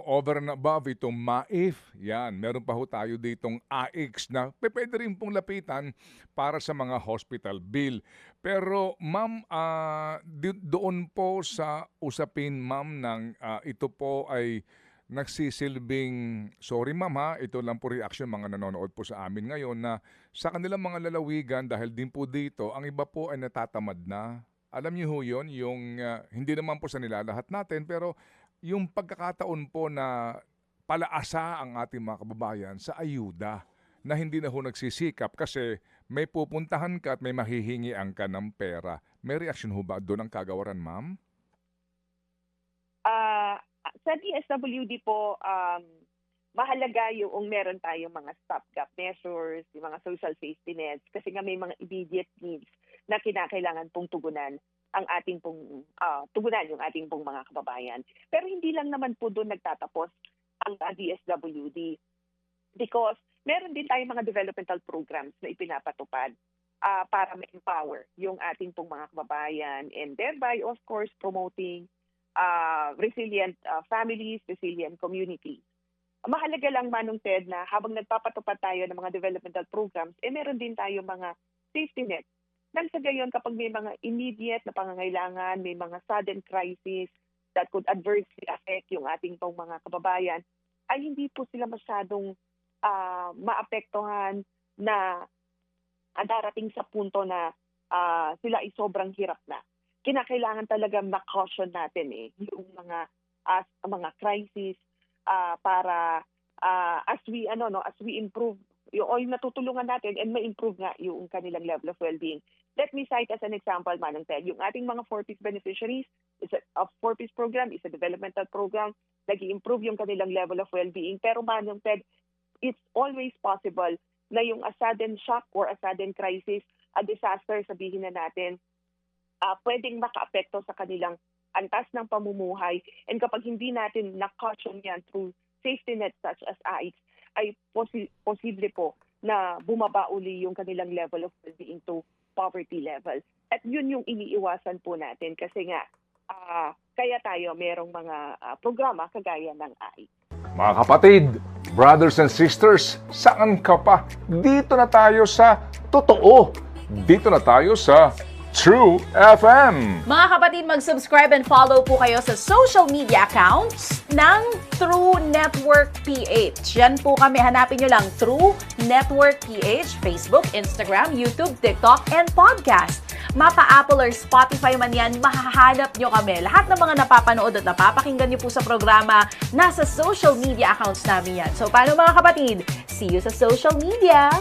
Over and above itong MAIF, yan, meron pa ho tayo ditong AIX na pwede rin pong lapitan para sa mga hospital bill. Pero ma'am, doon po sa usapin ma'am ng ito po ay nagsisilbing, sorry ma'am ha, ito lang po reaction mga nanonood po sa amin ngayon na sa kanilang mga lalawigan dahil din po dito, ang iba po ay natatamad na. Alam niyo ho yun, yung hindi naman po sa nilalahat natin pero yung pagkakataon po na palaasa ang ating mga kababayan sa ayuda na hindi na ho nagsisikap kasi may pupuntahan ka at may mahihingian ka ng pera. May reaction ho ba doon ang kagawaran, ma'am? Sa DSWD po, mahalaga yung meron tayong mga stopgap measures, yung mga social safety nets, kasi nga may mga immediate needs na kinakailangan pong tugunan ang ating pong tugunan yung ating pong mga kababayan. Pero hindi lang naman po doon nagtatapos ang DSWD because meron din tayong mga developmental programs na ipinapatupad para ma-empower yung ating pong mga kababayan and thereby, of course, promoting resilient families, resilient communities. Mahalaga lang, Manong Ted, na habang nagpapatupad tayo ng mga developmental programs, meron din tayo mga safety nets. Nang sa gayon, kapag may mga immediate na pangangailangan, may mga sudden crisis that could adversely affect yung ating pong mga kababayan, ay hindi po sila masyadong maapektuhan na darating sa punto na sila ay sobrang hirap na. Kinakailangan talaga ma-caution natin yung mga crisis para as we improve yung natutulungan natin and ma-improve nga yung kanilang level of well-being. Let me cite as an example, Manong Ted, yung ating mga 4Ps beneficiaries of 4Ps program is a developmental program, nag-i-improve yung kanilang level of well-being. Pero Manong Ted, it's always possible na yung a sudden shock or a sudden crisis, a disaster, sabihin na natin, pwedeng maka-apekto sa kanilang antas ng pamumuhay. And kapag hindi natin na-caution yan through safety nets such as AIX, ay posible po na bumaba uli yung kanilang level of well-being to poverty level. At yun yung iniiwasan po natin kasi nga kaya tayo merong mga programa kagaya ng AIX. Mga kapatid, brothers and sisters, saan ka pa? Dito na tayo sa totoo. Dito na tayo sa True FM. Mga kapatid, mag-subscribe and follow po kayo sa social media accounts ng True Network PH. Yan po kami. Hanapin nyo lang True Network PH, Facebook, Instagram, YouTube, TikTok, and podcast. Mapa Apple or Spotify man yan, mahahanap nyo kami. Lahat ng mga napapanood at napapakinggan nyo po sa programa, nasa social media accounts namin yan. So, paano mga kapatid? See you sa social media!